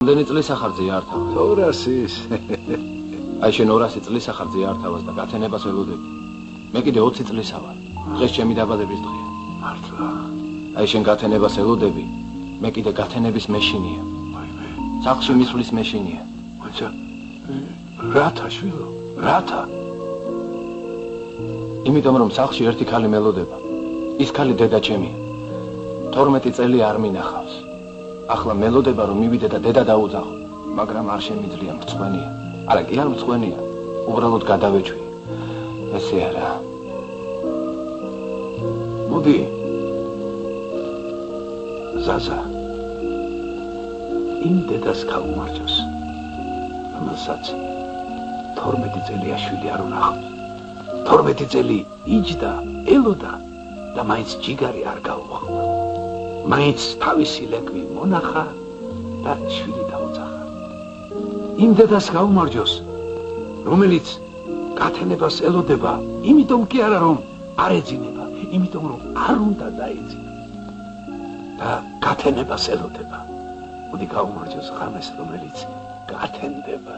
Რამდენი წლის ახარძეა არ თავას? 200-ის. აი შენ 200 წლის ახარძეა არ თავას და გათენებას ველოდები. მე კიდე 20 წლისა ვარ. დღეს ჩემი დაბადების დღეა. მართლა. აი შენ გათენებას ველოდები. მე კიდე გათენების მეშინია. ვაიმე. სახლში მისვლის მეშინია. მოიცა. რათა შვილო? რათა? იმიტომ რომ სახლში ერთი ქალი მელოდება. ის ქალი დედა ჩემია. 12 წელი არ მინახავს. ახლა მელოდება რომ მივიდე და დედა დაუძახო, მაგრამ არ შემიძლია, მრცხვენია. არა, კი არ მრცხვენია. უბრალოდ გადავეჩვი. ესე არა. მოდი. ზაზა. იმ დედას გაუმარჯოს. რომელსაც 12 წელია შვილი არ უნახავს. 12 წელი იჯდა, ელოდა და მაინც ჯიგარი არ გაუხმა. მაინც თავისი ლეკვი მონახა და შვილი დაუძახა. იმ დედას გაუმარჯოს, რომელიც გათენებას ელოდება, იმიტომ კი არა რომ არ ეძინება, იმიტომ რომ არ უნდა დაეძინა. და გათენებას ელოდება. მოდი გაუმარჯოს ღამეს, რომელიც გათენდება.